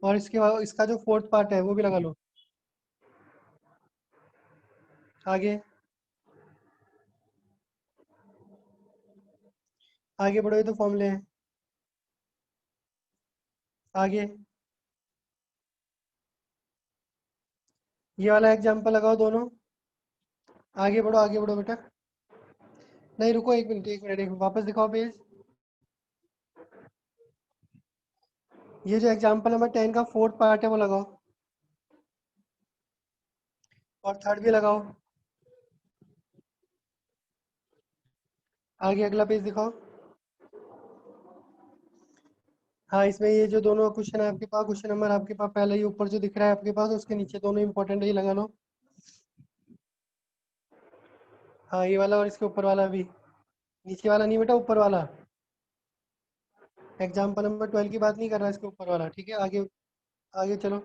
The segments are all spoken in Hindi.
और इसके बाद इसका जो फोर्थ पार्ट है वो भी लगा लो। आगे आगे बढ़ो, ये तो फॉर्मूले हैं। आगे ये वाला एग्जांपल लगाओ दोनों। आगे बढ़ो बेटा। नहीं रुको, एक मिनट एक मिनट, एक मिनट, वापस दिखाओ पेज। ये जो एग्जांपल नंबर 10 का फोर्थ पार्ट है वो लगाओ, और थर्ड भी लगाओ। आगे अगला पेज दिखाओ। हाँ, इसमें ये जो दोनों क्वेश्चन है आपके पास, क्वेश्चन नंबर आपके पास पहले ही ऊपर जो दिख रहा है आपके पास, उसके नीचे दोनों इंपॉर्टेंट है, ये लगा लो। हाँ, ये वाला और इसके ऊपर वाला भी। नीचे वाला नहीं बेटा, ऊपर वाला। एग्जाम्पल नंबर 12 की बात नहीं कर रहा, इसके ऊपर वाला, ठीक है। आगे आगे चलो।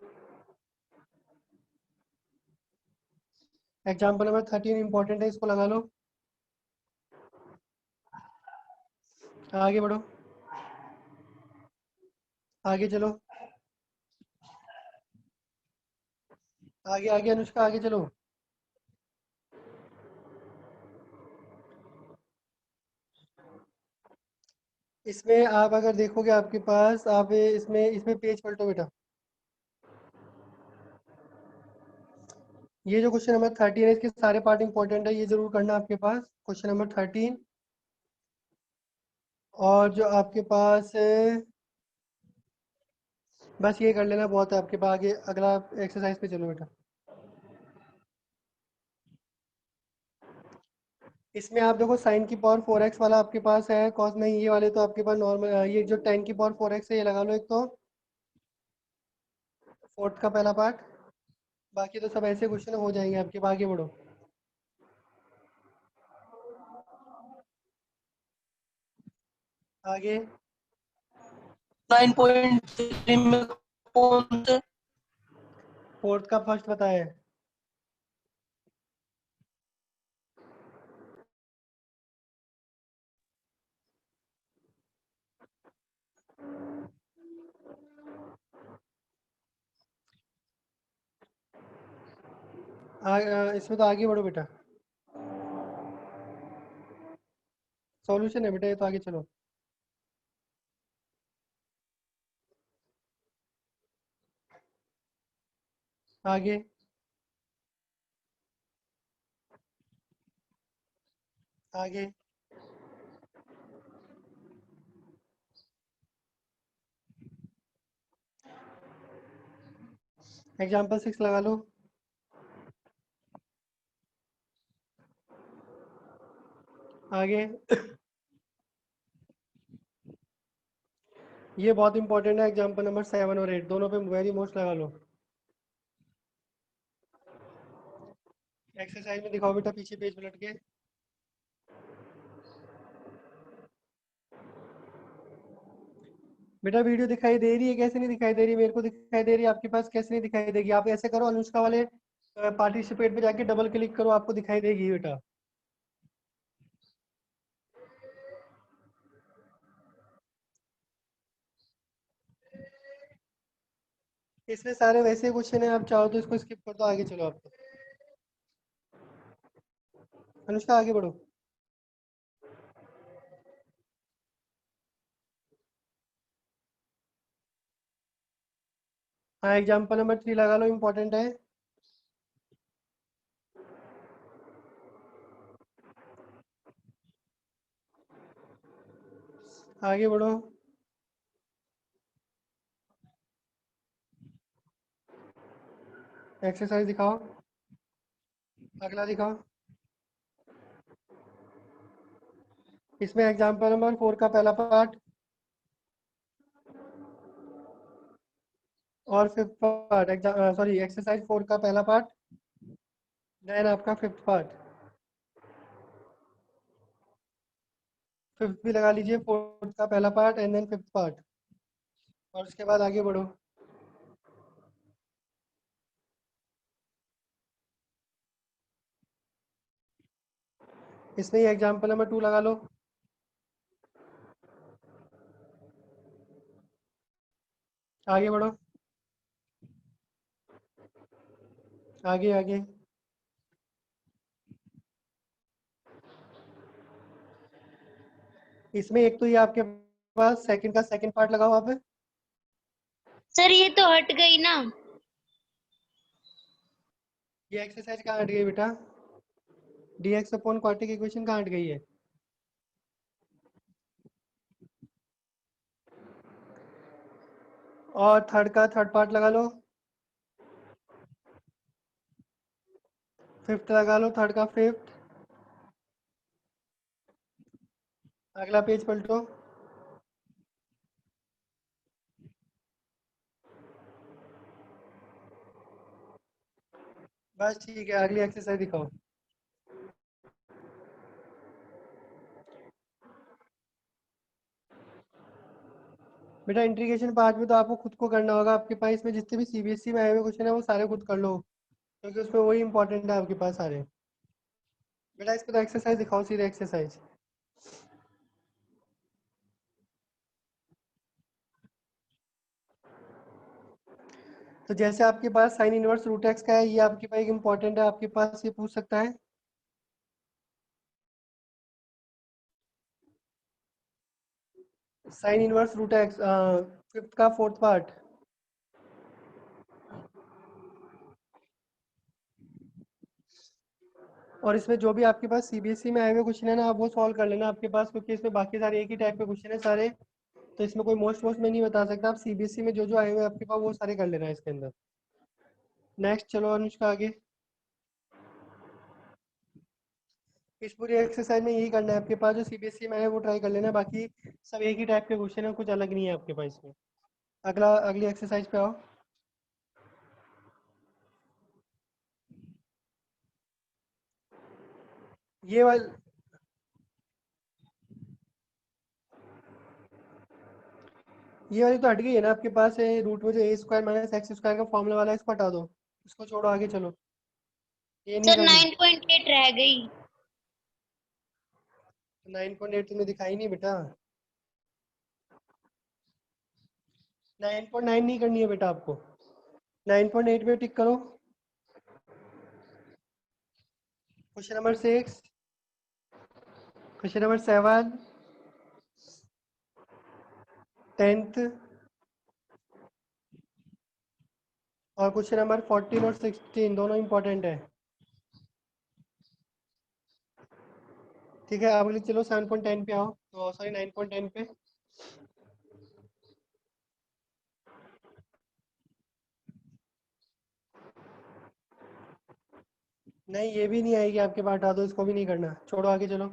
एग्जाम्पल नंबर 13 इंपॉर्टेंट है, इसको लगा लो। आगे बढ़ो। आगे चलो। आगे आगे अनुष्का, आगे चलो। इसमें आप अगर देखोगे आपके पास, आप इसमें इसमें पेज पलटो बेटा। ये जो क्वेश्चन नंबर 13 है, इसके सारे पार्ट इंपॉर्टेंट है, ये जरूर करना आपके पास, क्वेश्चन नंबर 13। और जो आपके पास बस ये कर लेना बहुत है आपके पास। आगे अगला एक्सरसाइज पे चलो बेटा। इसमें आप देखो साइन की पावर 4x वाला आपके पास है, कॉस नहीं, ये वाले तो आपके पास नॉर्मल, ये जो टेन की पावर 4x है ये लगा लो एक तो, फोर्थ का पहला पार्ट। बाकी तो सब ऐसे क्वेश्चन हो जाएंगे आपके पास। आगे बढ़ो। आगे 9.3 में कौन से? फोर्थ का फर्स्ट बताया है। इसमें तो आगे बढ़ो बेटा, सॉल्यूशन है बेटा ये तो। आगे चलो। आगे आगे एग्जाम्पल 6 लगा लो। आगे ये बहुत इंपॉर्टेंट है, एग्जाम्पल नंबर 7 और 8 दोनों पे वेरी मोस्ट लगा लो। एक्सरसाइज में दिखाओ बेटा, पीछे पेज पलट के। बेटा वीडियो दिखाई दे रही है? कैसे नहीं दिखाई दे रही? मेरे को दिखाई दे रही है, आपके पास कैसे नहीं दिखाई देगी? आप ऐसे करो, अनुष्का वाले पार्टिसिपेट पे जाके डबल क्लिक करो, आपको दिखाई देगी बेटा। इसमें सारे वैसे क्वेश्चन है, आप चाहो तो इसको स्किप कर दो, आगे चलो आप। अनुष्का आगे बढ़ो। हाँ, एग्जाम्पल नंबर 3 लगा लो, इम्पोर्टेंट है। आगे बढ़ो। एक्सरसाइज दिखाओ। अगला दिखाओ। इसमें एग्जाम्पल नंबर 4 का पहला पार्ट और फिफ्थ पार्ट, सॉरी एक्सरसाइज 4 का पहला पार्ट, देन आपका फिफ्थ पार्ट। फिफ्थ भी लगा लीजिए, फोर्थ का पहला part and then fifth part. और उसके बाद आगे बढ़ो। इसमें ही एग्जाम्पल नंबर 2 लगा लो। आगे बढ़ो। आगे आगे। इसमें एक तो ये आपके पास सेकंड का सेकंड पार्ट लगा हुआ पे, सर ये तो हट गई ना। ये एक्सरसाइज कहाँ हट गई बेटा? dx अपॉन क्वाड्रेटिक इक्वेशन कहाँ हट गई है? और थर्ड का थर्ड पार्ट लगा लो, फिफ्थ लगा लो, थर्ड का फिफ्थ। अगला पेज पलटो। बस ठीक है, अगली एक्सरसाइज दिखाओ। बेटा इंटीग्रेशन पार्ट में तो आपको खुद को करना होगा, आपके पास इसमें जितने भी सीबीएसई में आए हुए क्वेश्चन है वो सारे खुद कर लो, क्योंकि उसमें वही इंपॉर्टेंट है आपके पास सारे। बेटा इस पे तो एक्सरसाइज दिखाओ, सीधे एक्सरसाइज। तो जैसे आपके पास साइन इनवर्स रूट एक्स का है, ये आपके पास एक इंपॉर्टेंट है, आपके पास ये पूछ सकता है। Sine inverse root x, fifth का फोर्थ पार्ट। और इसमें जो भी आपके पास सीबीएसई में आए हुए क्वेश्चन है ना, आप वो सॉल्व कर लेना आपके पास, क्योंकि इसमें बाकी सारे एक ही टाइप के क्वेश्चन है सारे, तो इसमें कोई मोस्ट मोस्ट में नहीं बता सकता। आप सीबीएसई में जो जो आए हुए हैं आपके पास वो सारे कर लेना है इसके अंदर। नेक्स्ट चलो अनुष्का आगे। इस पूरी एक्सरसाइज में यही करना है आपके पास, जो सीबीएसई में है वो ट्राई कर लेना, बाकी सब एक ही टाइप के क्वेश्चन है, कुछ अलग नहीं है आपके पास इसमें। अगला अगली एक्सरसाइज पे आओ। ये वाल ये वाली तो हट गई है ना आपके पास, है रूट में जो ए स्क्वायर माइनस एक्स स्क्वायर का फॉर्मूला वाला है, इसको हटा दो, इसको छोड़ो, आगे चलो। ये नहीं सर करनी। 9.8 रह गई। 9.8 तुम्हें दिखाई नहीं बेटा, 9.9 नहीं करनी है बेटा आपको, 9.8 पे टिक करो। Question number 6, question number 7, 10th, और क्वेश्चन नंबर 14 और 16 दोनों इंपॉर्टेंट है। ठीक है, अब चलो 7.10 पे आओ, तो सॉरी 9.10 पे। नहीं ये भी नहीं आएगी आपके पास, हटा दो, इसको भी नहीं करना, छोड़ो, आगे चलो।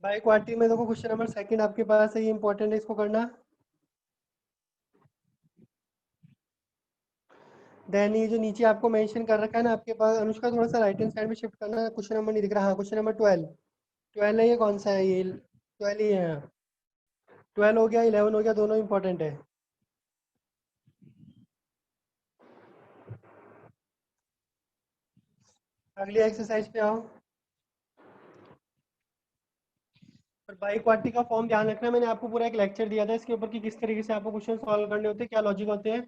बाई क्वार्टी में देखो क्वेश्चन नंबर सेकंड आपके पास है, ये इंपॉर्टेंट है, इसको करना। देन ये जो नीचे आपको मेंशन कर रखा है ना आपके पास, अनुष्का थोड़ा सा राइट हैंड साइड में शिफ्ट करना, क्वेश्चन नंबर नहीं दिख रहा। हाँ क्वेश्चन नंबर 12, 12 है, ये कौन सा है? ये 12 ही है। 12 हो गया, 11 हो गया, दोनों इंपॉर्टेंट है। अगली एक्सरसाइज पे आओ। और बाई क्वार्टी का फॉर्म ध्यान रखना, मैंने आपको पूरा एक लेक्चर दिया था इसके ऊपर कि किस तरीके से आपको क्वेश्चन सॉल्व करने होते हैं, क्या लॉजिक होते हैं।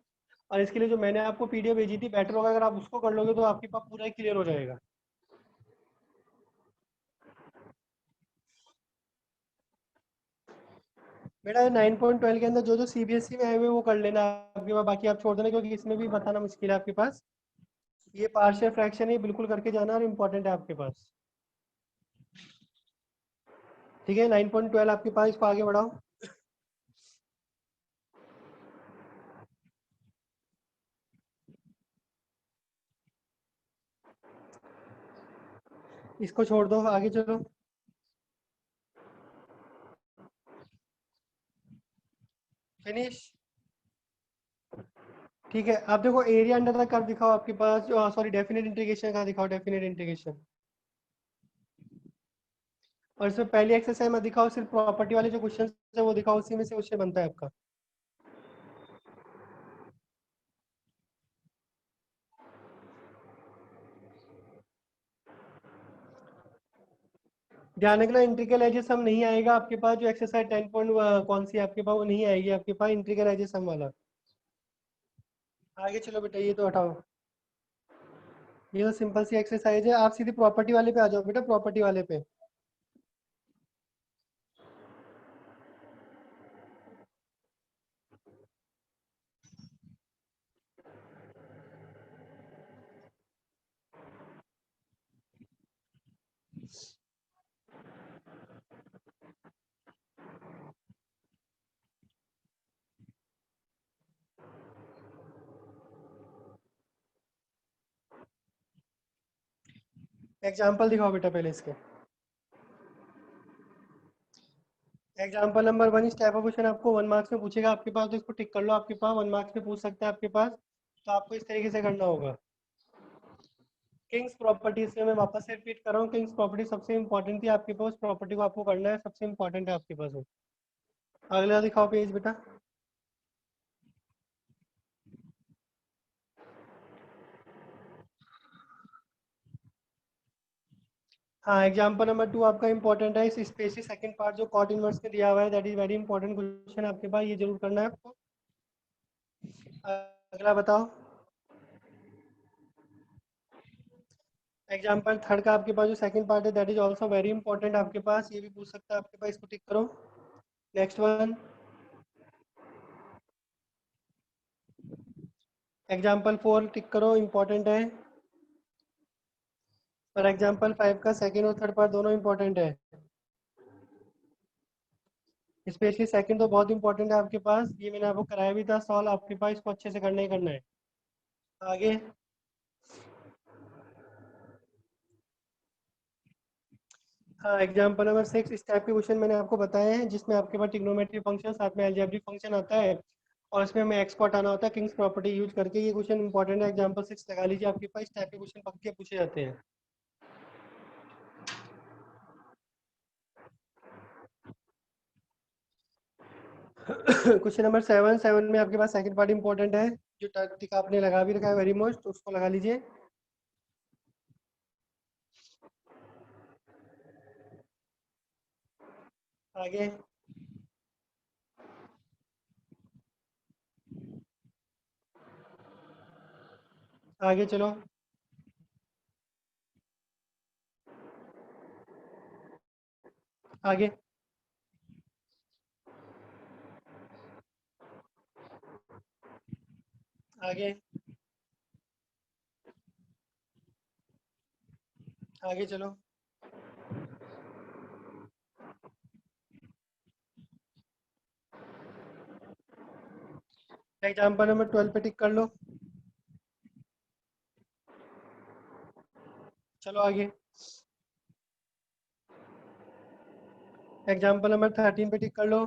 और इसके लिए जो मैंने आपको पीडीएफ भेजी थी, बेटर होगा अगर आप उसको कर लोगे तो आपके पास पूरा क्लियर हो जाएगा। बेटा 9.12 के अंदर जो जो सीबीएसई में आए हुए हैं वो कर लेना आपके पास, बाकी आप छोड़ देना, क्योंकि इसमें भी बताना मुश्किल है आपके पास। ये पार्शियल फ्रैक्शन है, बिल्कुल करके जाना, और इम्पोर्टेंट है आपके पास। ठीक है, 9.12 आपके पास, इसको आगे बढ़ाओ। इसको छोड़ दो, आगे चलो। फिनिश। ठीक है, आप देखो एरिया अंडर द कर्व दिखाओ आपके पास, सॉरी डेफिनेट इंटीग्रेशन का दिखाओ, डेफिनेट इंटीग्रेशन। और इसमें पहली एक्सरसाइज में दिखाओ, सिर्फ प्रॉपर्टी वाले जो क्वेश्चन है वो दिखाओ, उसी में से क्वेश्चन बनता है आपका। ध्यान रखना इंट्रिकल एजेस हम नहीं आएगा आपके पास, जो एक्सरसाइज 10 पॉइंट कौन सी आपके पास वो नहीं आएगी आपके पास इंट्रिकल एजेस हम वाला। आगे चलो बेटा, ये तो हटाओ, ये तो सिंपल सी एक्सरसाइज है। आप सीधे प्रॉपर्टी वाले पे आ जाओ बेटा, प्रॉपर्टी वाले पे। एग्जाम्पल दिखाओ बेटा पहले इसके। एग्जाम्पल नंबर 1, इस टाइप ऑफ क्वेश्चन आपको 1 मार्क्स में पूछेगा आपके पास, तो इसको टिक कर लो आपके पास, 1 मार्क्स में पूछ सकते हैं आपके पास। तो आपको इस तरीके से करना होगा। किंग्स प्रॉपर्टी, इसमें मैं वापस से रिपीट कर रहा हूँ, किंग्स प्रॉपर्टी सबसे इंपॉर्टेंट थी आपके पास, प्रॉपर्टी को आपको करना है, सबसे इंपॉर्टेंट है आपके पास वो। अगला दिखाओ पेज बेटा। हाँ, एग्जाम्पल नंबर 2 आपका इंपॉर्टेंट है, इस स्पेशली सेकंड पार्ट जो कॉट इनवर्स में दिया हुआ है, that is very important question आपके पास, ये जरूर करना है आपको। अगला बताओ। एग्जाम्पल थर्ड का आपके पास जो सेकंड पार्ट है, that is also very important आपके पास, ये भी पूछ सकता है आपके पास, इसको टिक करो। नेक्स्ट वन, एग्जाम्पल 4 टिक करो, इंपॉर्टेंट है। और एग्जाम्पल 5 का सेकंड और थर्ड पार्ट दोनों इंपॉर्टेंट है, स्पेशली सेकंड तो बहुत इंपॉर्टेंट है आपके पास, ये मैंने आपको कराया भी था सॉल्व आपके पास, इसको अच्छे से करना ही करना है। आगे, हाँ, एग्जाम्पल नंबर 6, इस टाइप के क्वेश्चन मैंने आपको बताए हैं, जिसमें आपके पास ट्रिग्नोमेट्री फंक्शन साथ में अलजेब्रिक फंक्शन आता है, और इसमें हमें एक्स को हटाना होता है किंग्स प्रॉपर्टी यूज करके। ये क्वेश्चन इंपॉर्टेंट है, एग्जाम्पल 6 लगा लीजिए आपके पास, इस टाइप के क्वेश्चन पक्के पूछे जाते हैं। क्वेश्चन नंबर 7 में आपके पास सेकंड पार्ट इंपॉर्टेंट है, जो टिक आपने लगा भी रखा है वेरी मोस्ट, तो उसको लगा लीजिए। आगे, आगे चलो। आगे, आगे, आगे चलो। एग्जाम्पल नंबर 12 पे टिक कर लो। चलो आगे, एग्जाम्पल नंबर 13 पे टिक कर लो।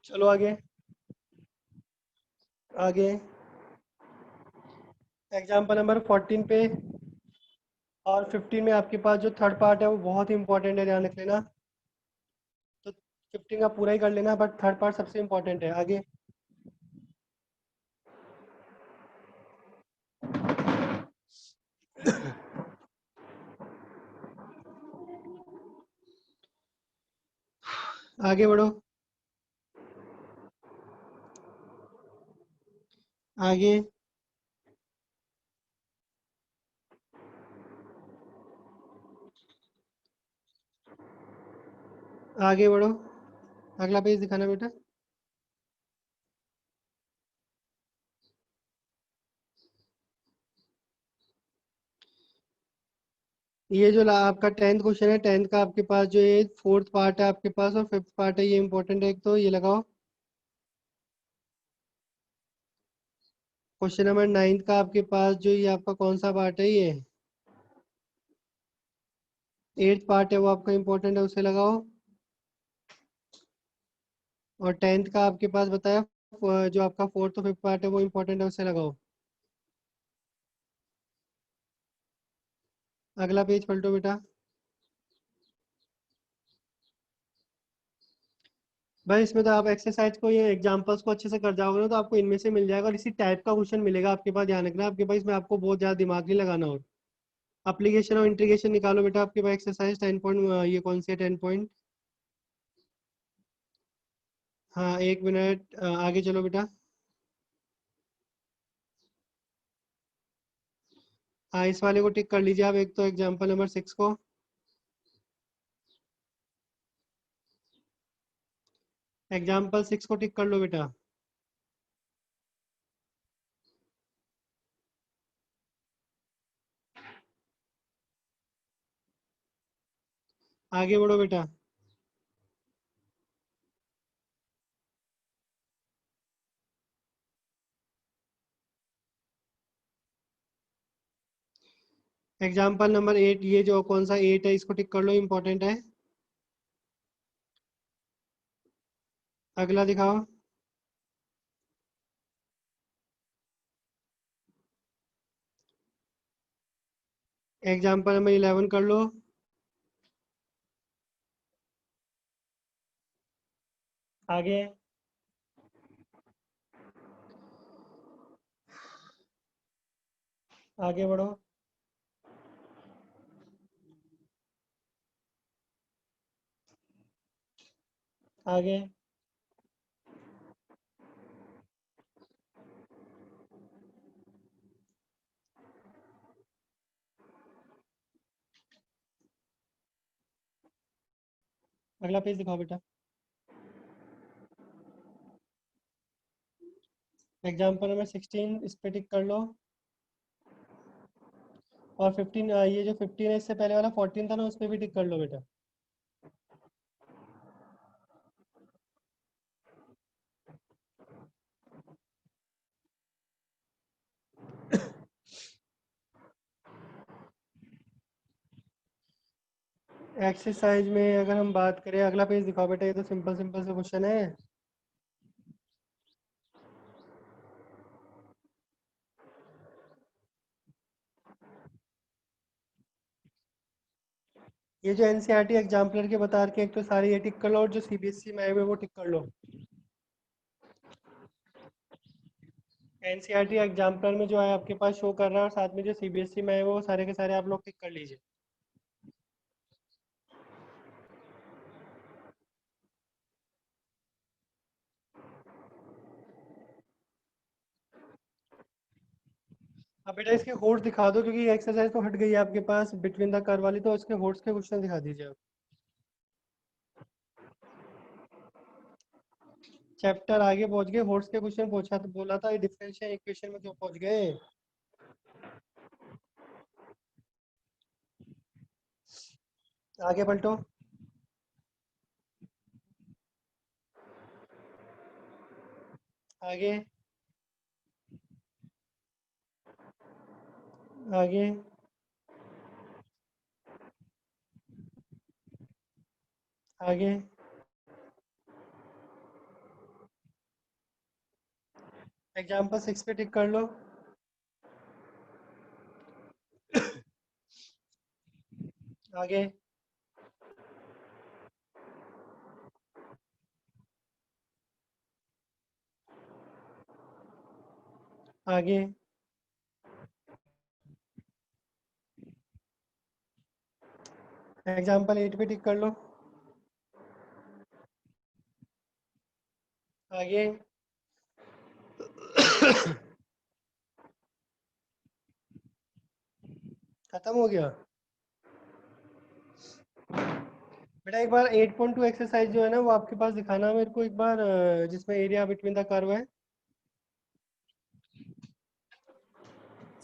चलो आगे, आगे, एग्जाम्पल नंबर 14 पे और 15 में आपके पास जो थर्ड पार्ट है वो बहुत इंपॉर्टेंट है, ध्यान रख लेना। तो 15 का पूरा ही कर लेना, बट थर्ड पार्ट सबसे इंपॉर्टेंट है। आगे, आगे बढ़ो, आगे, आगे बढ़ो। अगला पेज दिखाना बेटा। ये जो आपका 10th क्वेश्चन है, 10th का आपके पास जो ये फोर्थ पार्ट है आपके पास और फिफ्थ पार्ट है, ये इंपॉर्टेंट है, एक तो ये लगाओ। क्वेश्चन नंबर 9 का आपके पास जो ये आपका कौन सा पार्ट है, ये 8th पार्ट है, वो आपका इंपॉर्टेंट है, उसे लगाओ। और 10th का आपके पास बताया जो आपका फोर्थ और फिफ्थ पार्ट है वो इंपॉर्टेंट है, उसे लगाओ। अगला पेज पलटो बेटा। भाई इसमें तो आप एक्सरसाइज को, ये एग्जांपल्स को अच्छे से कर जाओगे ना, तो आपको इनमें से मिल जाएगा, और इसी टाइप का क्वेश्चन मिलेगा आपके पास, ध्यान रखना आपके पास, इसमें आपको बहुत ज़्यादा दिमाग नहीं लगाना। एप्लीकेशन और इंटीग्रेशन निकालो बेटा आपके पास एक्सरसाइज 10 पॉइंट, ये कौन सी है 10 पॉइंट। हाँ 1 मिनट, आगे चलो बेटा। हाँ इस वाले को टिक कर लीजिए आप, एक तो एग्जाम्पल नंबर 6 को। एग्जाम्पल 6 को टिक कर लो बेटा। आगे बढ़ो बेटा। एग्जाम्पल नंबर 8, ये जो कौन सा 8 है इसको टिक कर लो, इम्पोर्टेंट है। अगला दिखाओ। एग्जाम्पल नंबर 11 कर लो। आगे। आगे बढ़ो। आगे। अगला पेज दिखाओ बेटा। एग्जाम्पल नंबर 16 इस पे टिक कर लो। और 15, ये जो 15 है इससे पहले वाला 14 था ना, उस पे भी टिक कर लो बेटा। एक्सरसाइज में अगर हम बात करें, अगला पेज दिखाओ बेटा, ये तो सिंपल सिंपल से क्वेश्चन है। ये जो एनसीईआरटी एग्जाम्पलर के बता रखे हैं, एक तो सारे ये टिक कर लो, और जो सीबीएसई में आए हुए वो टिक कर लो। एनसीईआरटी एग्जाम्पलर में जो है आपके पास शो कर रहा है, और साथ में जो सीबीएसई में आए हुए वो सारे के सारे आप लोग टिक कर लीजिए। अब बेटा इसके होट्स दिखा दो, क्योंकि एक्सरसाइज तो हट गई है आपके पास बिटवीन द कर्व वाली, तो इसके होट्स के क्वेश्चन दिखा दीजिए आप। चैप्टर आगे पहुंच गए, होट्स के क्वेश्चन पूछा तो बोला था, ये डिफरेंशियल इक्वेशन में क्यों पहुंच गए। आगे पलटो। आगे। आगे। आगे। एग्जाम्पल 6 पे टिक कर लो। आगे। आगे। एग्जाम्पल 8 पे टिक कर लो। आगे। खत्म हो गया बेटा। एक बार 8.2 एक्सरसाइज जो है ना वो आपके पास दिखाना मेरे को एक बार, जिसमें एरिया बिटवीन द कर्व है।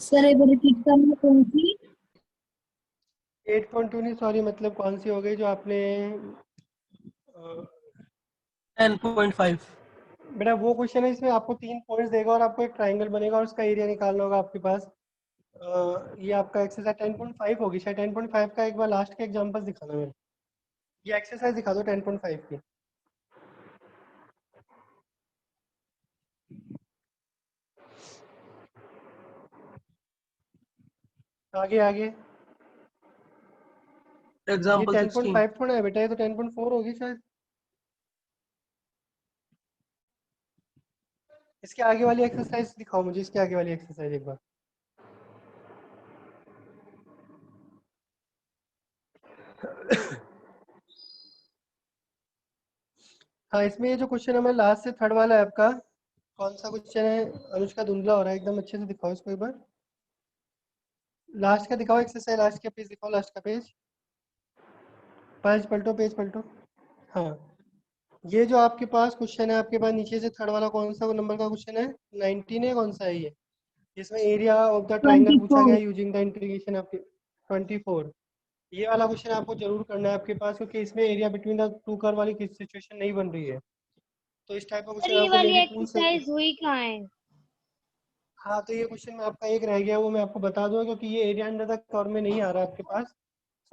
सर एक बार रिपीट करना, कौन सी? 8.2 नहीं, सॉरी, मतलब कौन सी हो गई जो आपने 10.5। बेटा वो क्वेश्चन है, इसमें आपको 3 पॉइंट्स देगा और आपको एक ट्राइंगल बनेगा और उसका एरिया निकालना होगा आपके पास। ये आपका एक्सरसाइज 10.5 होगी शायद। 10.5 का एक बार लास्ट के एग्जांपल्स दिखाना मेरे। ये एक्सरसाइज दिखा दो 10.5 की। आगे। आगे। ये एग्जाम्पल 16। 10.5 थोड़ा है बेटा, ये तो 10.4 होगी शायद। इसके आगे वाली एक्सरसाइज दिखाओ मुझे, इसके आगे वाली एक्सरसाइज एक बार। हाँ, इसमें ये जो क्वेश्चन हमें लास्ट से थर्ड वाला है आपका, कौन सा क्वेश्चन है? अनुष्का धुंधला हो रहा है एकदम, अच्छे से दिखाओ इसको एक बार। लास्ट का दिखाओ एक्सरसाइज, लास्ट का पेज दिखाओ, लास्ट का पेज पेज पलटो। हाँ, ये जो आपके पास क्वेश्चन है, आपके पास नीचे से थर्ड वाला कौन सा नंबर का क्वेश्चन है? 19 है, कौन सा है ये? जिसमें एरिया ऑफ द ट्राइंगल पूछा 24। गया यूजिंग द इंटीग्रेशन आपके 24। ये वाला क्वेश्चन आपको जरूर करना है आपके पास, क्योंकि इसमें area between the two curve वाली सिचुएशन नहीं बन रही है। तो इस टाइप का सर क्वेश्चन ये आपको मे वाली भी पूछ सकते। एक्सरसाइज हुई कहाँ है? हाँ, तो ये क्वेश्चन में आपका एक रह गया, वो मैं आपको बता दूंगा, क्योंकि ये एरिया अंडर द कर्व में नहीं आ रहा आपके पास।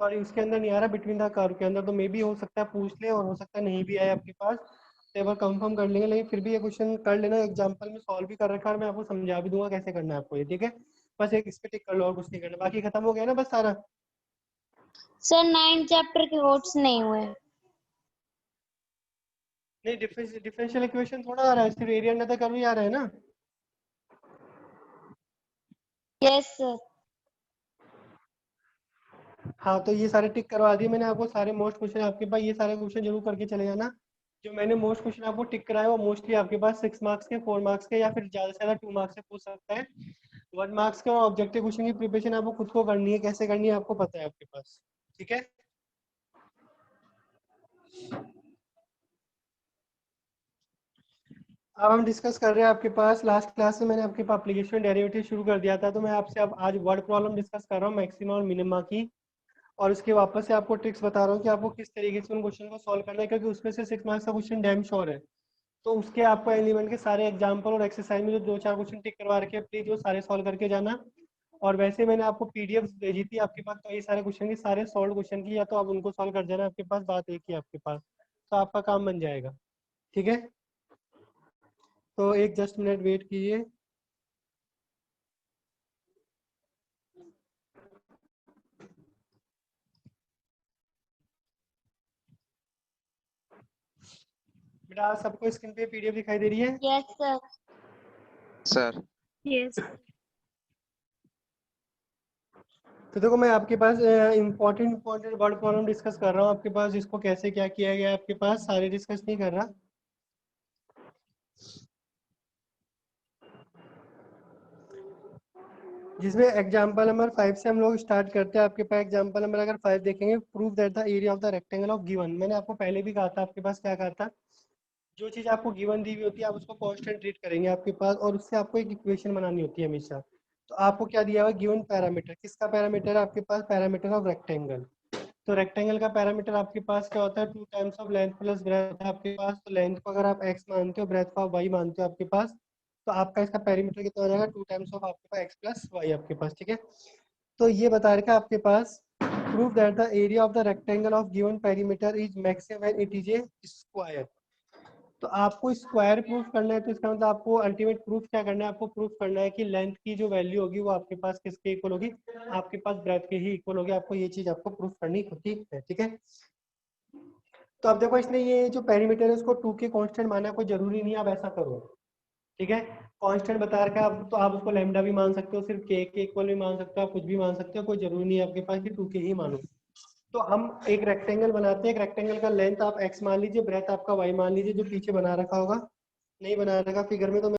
सॉरी, उसके अंदर नहीं आ रहा, बिटवीन द कर्व के अंदर। तो मे भी हो सकता है पूछ ले, और हो सकता है नहीं भी आए आपके पास। तो एक बार कंफर्म कर लेंगे, लेकिन फिर भी ये क्वेश्चन कर लेना। एग्जाम्पल में सॉल्व भी कर रखा है, और मैं आपको समझा भी दूंगा कैसे करना है आपको ये, ठीक है? बस एक इस पे टिक कर लो, और कुछ नहीं करना, बाकी खत्म हो गया ना बस सारा। सर 9 चैप्टर के नोट्स नहीं हुए। नहीं, डिफरेंशियल इक्वेशन थोड़ा आ रहा है, सिर्फ एरिया अंडर द कर्व ही आ रहा है ना। Yes sir. हाँ, तो ये सारे टिक करवा दिए मैंने आपको, सारे मोस्ट क्वेश्चन आपके पास। ये सारे क्वेश्चन जरूर करके चले जाना। जो मैंने मोस्ट क्वेश्चन आपको टिक कराया, वो मोस्टली आपके पास 6 मार्क्स के, 4 मार्क्स के, या फिर ज्यादा से ज्यादा 2 मार्क्स से पूछ सकता है। 1 मार्क्स के और ऑब्जेक्टिव क्वेश्चन की प्रिपरेशन आपको खुद को करनी है, कैसे करनी है आपको पता है आपके पास, ठीक है? अब हम डिस्कस कर रहे हैं आपके पास, लास्ट क्लास में मैंने आपके पास एप्लीकेशन डेरिवेटिव शुरू कर दिया था, तो मैं आपसे अब आज वर्ड प्रॉब्लम डिस्कस कर रहा हूँ, मैक्सिमा और मिनिमा की। और उसके वापस से आपको ट्रिक्स बता रहा हूँ कि आपको किस तरीके से उन क्वेश्चन को सॉल्व करना है, क्योंकि उसमें से 6 मार्क्स का क्वेश्चन डैम श्योर है। तो उसके आपको एलिमेंट के सारे एग्जाम्पल और एक्सरसाइज में जो 2-4 क्वेश्चन टिक करवा रखे हैं, प्लीज वो सारे सॉल्व करके जाना। और वैसे मैंने आपको पीडीएफ भेजी थी आपके पास, कई सारे क्वेश्चन की, सारे सॉल्व क्वेश्चन की, या तो आप उनको सॉल्व कर देना, आपके पास बात एक ही है आपके पास, तो आपका काम बन जाएगा, ठीक है? तो एक जस्ट मिनट वेट कीजिए। बेटा सबको स्क्रीन पे पीडीएफ दिखाई दे रही है? Yes sir. Sir yes. तो देखो, मैं आपके पास इम्पोर्टेंट वर्ड प्रॉब्लम डिस्कस कर रहा हूँ आपके पास, जिसको कैसे क्या किया गया है आपके पास, सारे डिस्कस नहीं कर रहा। जिसमें एग्जांपल नंबर 5 से हम लोग स्टार्ट करते हैं। आपके पास एग्जांपल नंबर अगर 5 देखेंगे, prove that the area of the rectangle of given. मैंने आपको पहले भी कहा था, आपके पास क्या कहा था, जो चीज आपको गिवन दी हुई होती है, आप उसको कांस्टेंट ट्रीट करेंगे आपके पास, और उससे आपको एक इक्वेशन बनानी होती है हमेशा। तो आपको क्या दिया हुआ, गिवन पैरामीटर। किसका पैरामीटर है आपके पास? Parameter of rectangle. तो रेक्टेंगल का पैरामीटर आपके पास क्या होता है? 2 times of length plus breadth आपके पास। तो लेंथ को अगर आप x मानते हो, ब्रेथ को आप y मानते हो आपके पास, तो आपका इसका पेरीमीटर कितना हो जाएगा? 2 टाइम्स ऑफ आपके पास x प्लस y आपके पास, ठीक है? तो ये बता रखा है आपके पास, prove that the area of the rectangle of given perimeter is maximum when it is a square. तो आपको स्क्वायर प्रूफ करना है, तो इसका मतलब आपको अल्टीमेट प्रूफ क्या करना है? आपको प्रूफ करना है कि लेंथ की जो वैल्यू होगी वो आपके पास किसके इक्वल होगी? आपके पास ब्रेथ के ही इक्वल होगी। आपको ये चीज आपको प्रूफ करनी होती है, ठीक है? तो अब देखो, इसने ये जो पेरीमीटर है उसको 2 के कांस्टेंट माना, कोई जरूरी नहीं आप ऐसा करो, ठीक है? कांस्टेंट बता रखा है आप, तो आप उसको लैम्डा भी मान सकते हो, सिर्फ के इक्वल भी मान सकते हो, आप कुछ भी मान सकते हो, कोई जरूरी नहीं है आपके पास कि 2 के ही मानो। तो हम एक रेक्टेंगल बनाते हैं, एक रेक्टेंगल का लेंथ आप x मान लीजिए, ब्रेथ आपका y मान लीजिए, जो पीछे बना रखा होगा, नहीं बना रखा फिगर में तो